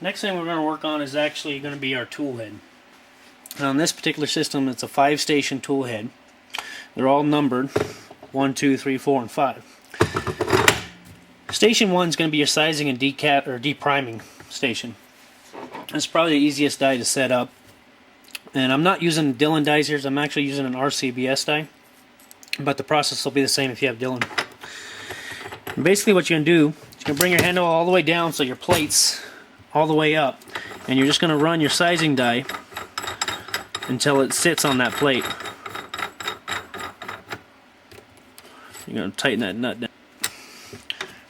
Next thing we're going to work on is actually going to be our tool head. Now in this particular system, it's a 5-station tool head. They're all numbered 1, 2, 3, 4, and 5. Station 1 is going to be your sizing and decap or depriming station. It's probably the easiest die to set up. And I'm not using Dillon dies here, I'm actually using an RCBS die. But the process will be the same if you have Dillon. And basically what you're going to do is you're going to bring your handle all the way down so your plate's all the way up. And you're just going to run your sizing die until it sits on that plate. You're going to tighten that nut down.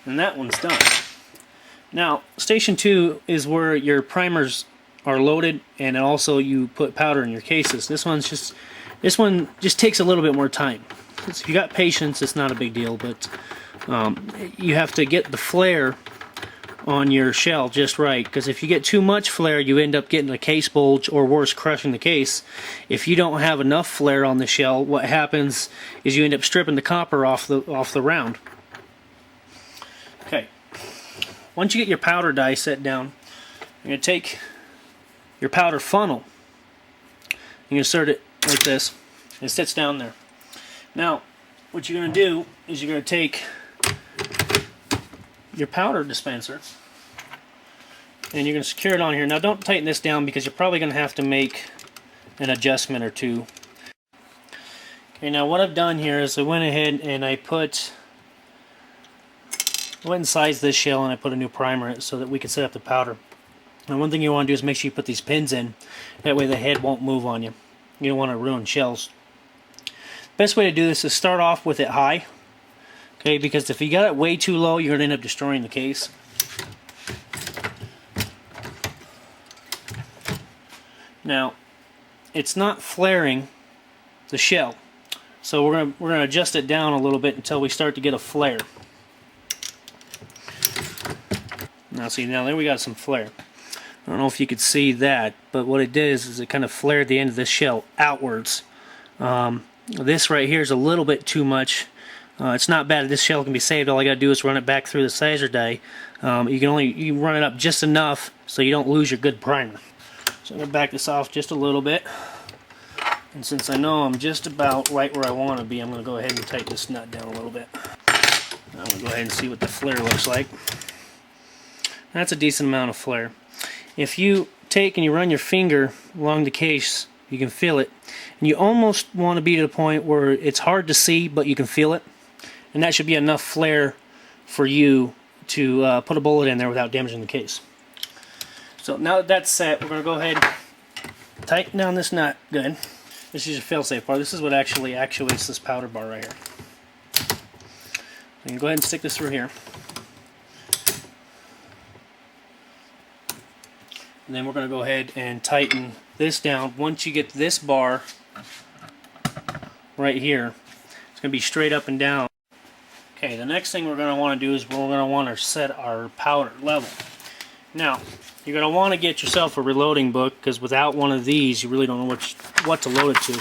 And that one's done. Now, station 2 is where your primers are loaded, and also you put powder in your cases. This one just takes a little bit more time. So if you got patience, it's not a big deal, but you have to get the flare on your shell just right, because if you get too much flare, you end up getting a case bulge, or worse, crushing the case. If you don't have enough flare on the shell, what happens is you end up stripping the copper off the round. Okay, once you get your powder die set down, you're going to take your powder funnel, you insert it like this, and it sits down there. Now, what you're going to do is you're going to take your powder dispenser and you're going to secure it on here. Now don't tighten this down because you're probably going to have to make an adjustment or two. Okay, now what I've done here is I went ahead and I went and sized this shell, and I put a new primer in it so that we can set up the powder. Now one thing you want to do is make sure you put these pins in, that way the head won't move on you. You don't want to ruin shells. Best way to do this is start off with it high. Okay, because if you got it way too low, you're going to end up destroying the case. Now, it's not flaring the shell, so we're going to adjust it down a little bit until we start to get a flare. Now see, now there we got some flare. I don't know if you could see that, but what it did is it kind of flared the end of this shell outwards. This right here is a little bit too much. It's not bad. This shell can be saved. All I got to do is run it back through the sizer die. You can run it up just enough so you don't lose your good primer. So I'm going to back this off just a little bit. And since I know I'm just about right where I want to be, I'm going to go ahead and tighten this nut down a little bit. I'm going to go ahead and see what the flare looks like. That's a decent amount of flare. If you take and you run your finger along the case, you can feel it. And you almost want to be to the point where it's hard to see, but you can feel it. And that should be enough flare for you to put a bullet in there without damaging the case. So now that that's set, we're going to go ahead and tighten down this nut. Good. This is your fail-safe bar. This is what actually actuates this powder bar right here. So you can go ahead and stick this through here. And then we're going to go ahead and tighten this down. Once you get this bar right here, it's going to be straight up and down. Okay, the next thing we're going to want to do is we're going to want to set our powder level. Now, you're going to want to get yourself a reloading book, because without one of these, you really don't know what to load it to.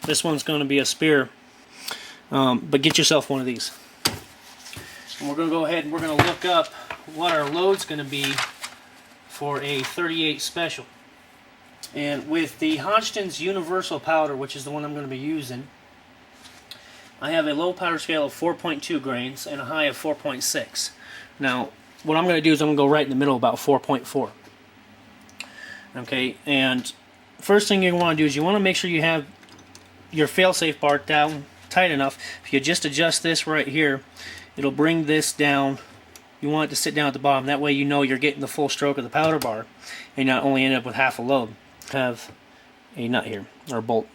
This one's going to be a spear, but get yourself one of these. And we're going to go ahead and we're going to look up what our load's going to be for a 38 special. And with the Hodgdon's Universal Powder, which is the one I'm going to be using, I have a low powder scale of 4.2 grains and a high of 4.6. Now, what I'm going to do is I'm going to go right in the middle, about 4.4. Okay, and first thing you want to do is you want to make sure you have your fail-safe bar down tight enough. If you just adjust this right here, it'll bring this down. You want it to sit down at the bottom. That way you know you're getting the full stroke of the powder bar, and not only end up with half a load. Have a nut here, or a bolt.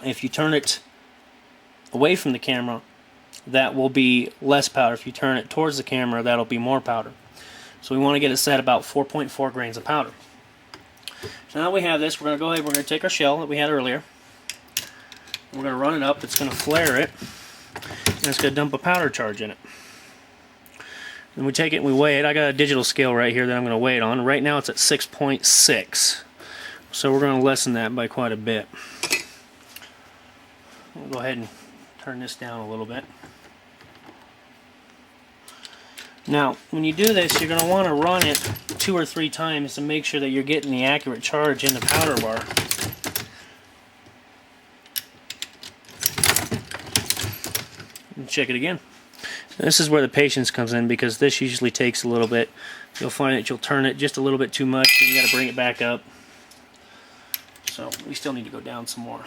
If you turn it away from the camera, that will be less powder. If you turn it towards the camera, that'll be more powder. So we want to get it set about 4.4 grains of powder. So now we have this, we're going to go ahead, we're going to take our shell that we had earlier, we're going to run it up, it's going to flare it, and it's going to dump a powder charge in it. And we take it and we weigh it. I got a digital scale right here that I'm going to weigh it on. Right now it's at 6.6. So we're going to lessen that by quite a bit. We'll go ahead and turn this down a little bit. Now, when you do this, you're going to want to run it 2 or 3 times to make sure that you're getting the accurate charge in the powder bar. And check it again. This is where the patience comes in, because this usually takes a little bit. You'll find that you'll turn it just a little bit too much, and you got to bring it back up. So we still need to go down some more.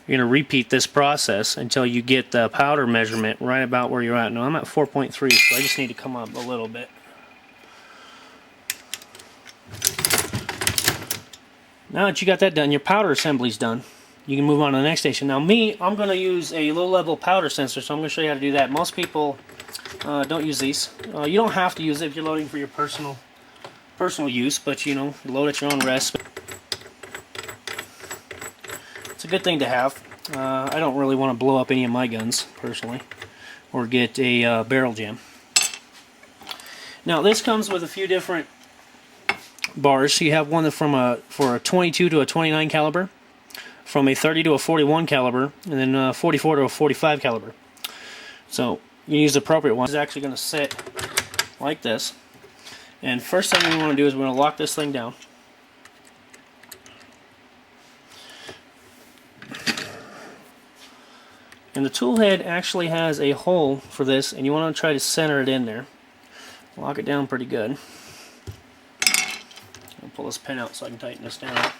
You're going to repeat this process until you get the powder measurement right about where you're at. Now I'm at 4.3, so I just need to come up a little bit. Now that you got that done, your powder assembly's done. You can move on to the next station. Now I'm going to use a low-level powder sensor, so I'm going to show you how to do that. Most people don't use these. You don't have to use it if you're loading for your personal use, but you know, load at your own risk. It's a good thing to have. I don't really want to blow up any of my guns, personally, or get a barrel jam. Now this comes with a few different bars. You have one for a 22 to a 29 caliber, from a 30 to a 41 caliber, and then 44 to a 45 caliber. So you use the appropriate one. It's actually going to sit like this. And first thing we want to do is we're going to lock this thing down. And the tool head actually has a hole for this, and you want to try to center it in there. Lock it down pretty good. I'll pull this pin out so I can tighten this down.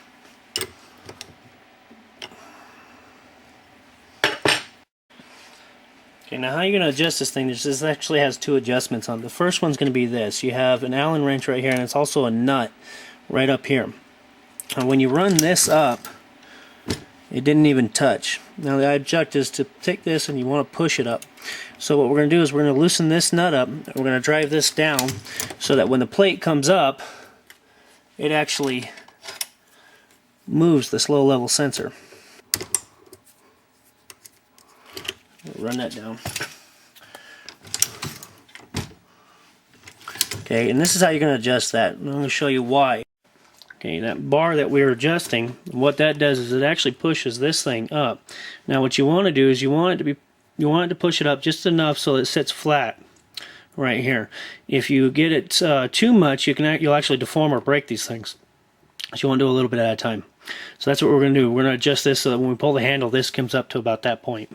Okay, now how you're going to adjust this thing, this actually has 2 adjustments on it. The first one's going to be this. You have an Allen wrench right here, and it's also a nut right up here. And when you run this up, it didn't even touch. Now the object is to take this and you want to push it up. So what we're going to do is we're going to loosen this nut up, and we're going to drive this down so that when the plate comes up, it actually moves this low-level sensor. Run that down. Okay, and this is how you're going to adjust that. I'm going to show you why. Okay, that bar that we're adjusting, what that does is it actually pushes this thing up. Now what you want to do is you want it to push it up just enough so it sits flat right here. If you get it too much, you'll actually deform or break these things. So you want to do a little bit at a time. So that's what we're going to do. We're going to adjust this so that when we pull the handle, this comes up to about that point.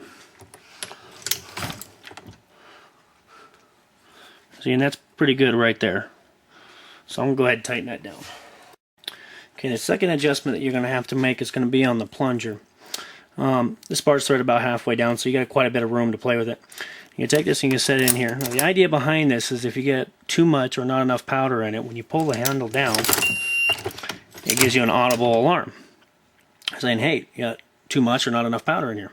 See, and that's pretty good right there. So I'm going to go ahead and tighten that down. Okay, the second adjustment that you're going to have to make is going to be on the plunger. This bar's right about halfway down, so you got quite a bit of room to play with it. You take this and you set it in here. Now, the idea behind this is if you get too much or not enough powder in it, when you pull the handle down, it gives you an audible alarm saying, hey, you got too much or not enough powder in here.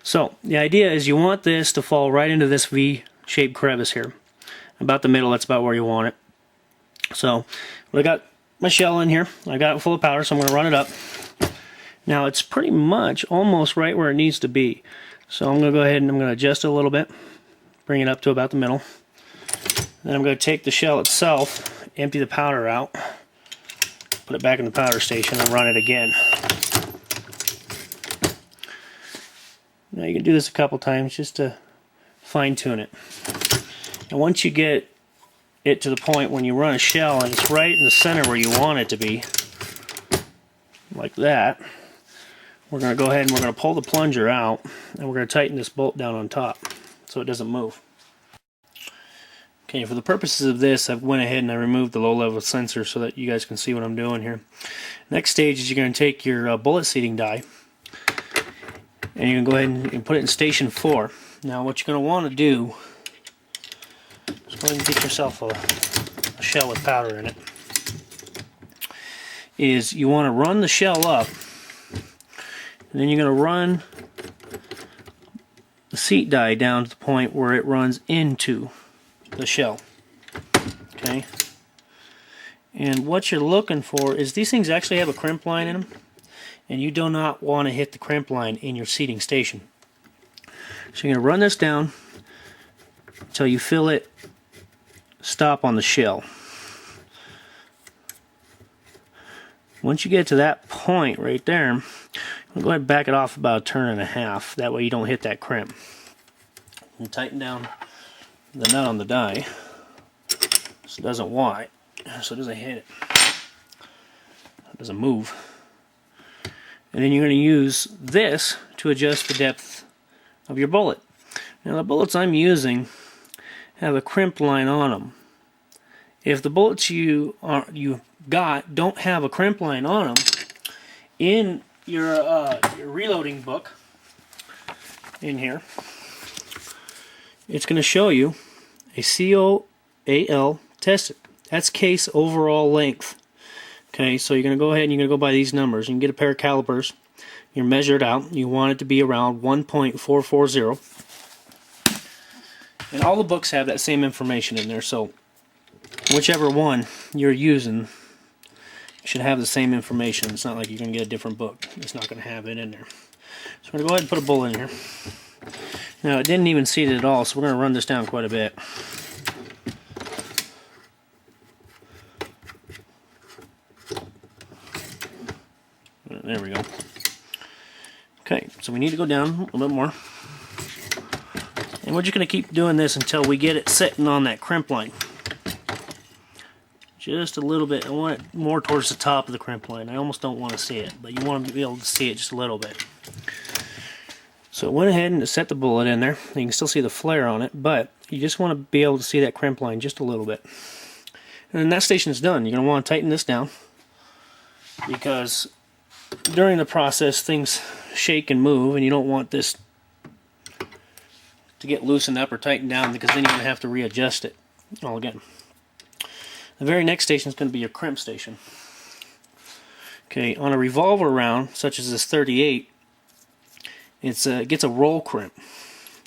So the idea is you want this to fall right into this V-shaped crevice here. About the middle, that's about where you want it. So I got my shell in here. I got it full of powder, so I'm going to run it up. Now it's pretty much almost right where it needs to be. So I'm going to go ahead and I'm going to adjust it a little bit, bring it up to about the middle. Then I'm going to take the shell itself, empty the powder out, put it back in the powder station, and run it again. Now you can do this a couple times just to fine-tune it. And once you get it to the point when you run a shell and it's right in the center where you want it to be, like that, we're going to go ahead and we're going to pull the plunger out, and we're going to tighten this bolt down on top so it doesn't move. Okay, for the purposes of this, I went ahead and I removed the low-level sensor so that you guys can see what I'm doing here. Next stage is you're going to take your bullet seating die, and you're going to go ahead and put it in station 4. Now what you're going to want to do, go ahead and get yourself a shell with powder in it, is you want to run the shell up, and then you're going to run the seat die down to the point where it runs into the shell. Okay? And what you're looking for is these things actually have a crimp line in them, and you do not want to hit the crimp line in your seating station. So you're going to run this down until you feel it stop on the shell. Once you get to that point right there, go ahead and back it off about a turn and a half. That way you don't hit that crimp. and tighten down the nut on the die so it doesn't wide, so it doesn't hit it. It doesn't move. And then you're going to use this to adjust the depth of your bullet. Now the bullets I'm using have a crimp line on them. If the bullets you got don't have a crimp line on them, in your reloading book in here, it's going to show you a COAL tested. That's case overall length. Okay, so you're going to go ahead and you're going to go by these numbers. You can get a pair of calipers. You're measured out. You want it to be around 1.440. And all the books have that same information in there, so whichever one you're using should have the same information. It's not like you're going to get a different book. It's not going to have it in there. So we're going to go ahead and put a bullet in here. Now, it didn't even seat it at all, so we're going to run this down quite a bit. There we go. Okay, so we need to go down a little bit more. And we're just going to keep doing this until we get it sitting on that crimp line. Just a little bit. I want it more towards the top of the crimp line. I almost don't want to see it, but you want to be able to see it just a little bit. So I went ahead and set the bullet in there. You can still see the flare on it, but you just want to be able to see that crimp line just a little bit. And then that station is done. You're going to want to tighten this down, because during the process things shake and move, and you don't want this to get loosened up or tightened down, because then you're going to have to readjust it all again. The very next station is going to be your crimp station. Okay, on a revolver round such as this 38, it gets a roll crimp,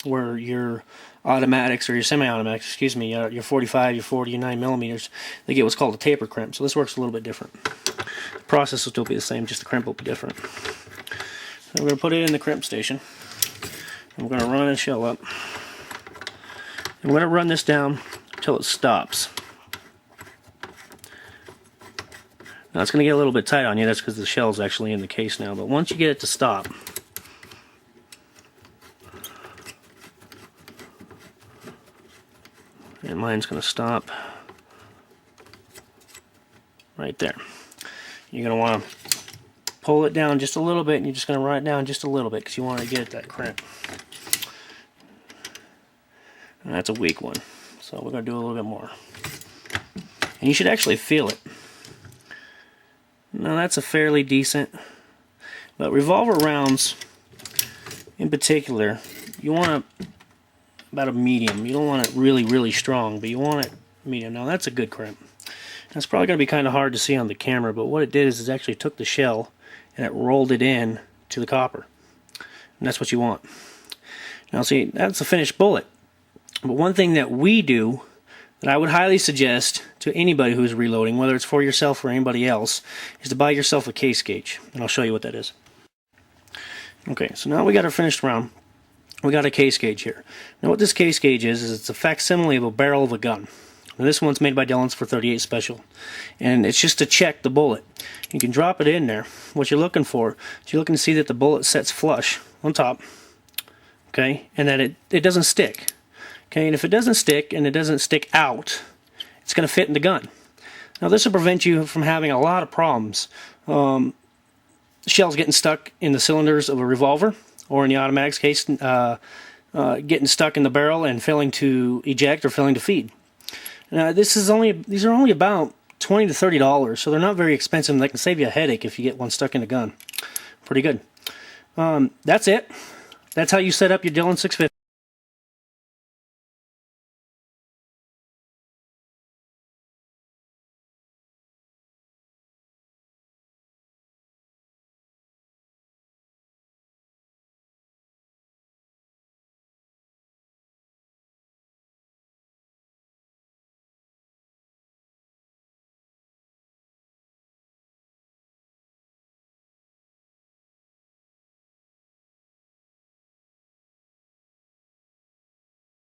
where your automatics, or your semi-automatics, excuse me, your 45, your 40, your 9mm, they get what's called a taper crimp. So this works a little bit different. The process will still be the same, just the crimp will be different. So we're going to put it in the crimp station. And we're going to run and shell up. And we're going to run this down until it stops. Now it's going to get a little bit tight on you. That's because the shell's actually in the case now. But once you get it to stop, and mine's going to stop right there. You're going to want to pull it down just a little bit, and you're just going to run it down just a little bit because you want to get that crimp. And that's a weak one, so we're going to do a little bit more. And you should actually feel it. Now that's a fairly decent, but revolver rounds in particular, you want about a medium. You don't want it really, really strong, but you want it medium. Now that's a good crimp. That's probably going to be kind of hard to see on the camera, but what it did is it actually took the shell and it rolled it in to the copper. And that's what you want. Now see, that's a finished bullet. But one thing that we do that I would highly suggest to anybody who's reloading, whether it's for yourself or anybody else, is to buy yourself a case gauge. And I'll show you what that is. Okay, so now we got our finished round. We got a case gauge here. Now what this case gauge is it's a facsimile of a barrel of a gun. Now this one's made by Dillon's for 38 Special. And it's just to check the bullet. You can drop it in there. What you're looking for is you're looking to see that the bullet sets flush on top. Okay, and that it doesn't stick. Okay, and if it doesn't stick and it doesn't stick out, it's going to fit in the gun. Now this will prevent you from having a lot of problems. Shells getting stuck in the cylinders of a revolver, or in the automatics case, getting stuck in the barrel and failing to eject or failing to feed. Now these are only about $20 to $30, so they're not very expensive, and they can save you a headache if you get one stuck in the gun. Pretty good. That's it. That's how you set up your Dillon 650.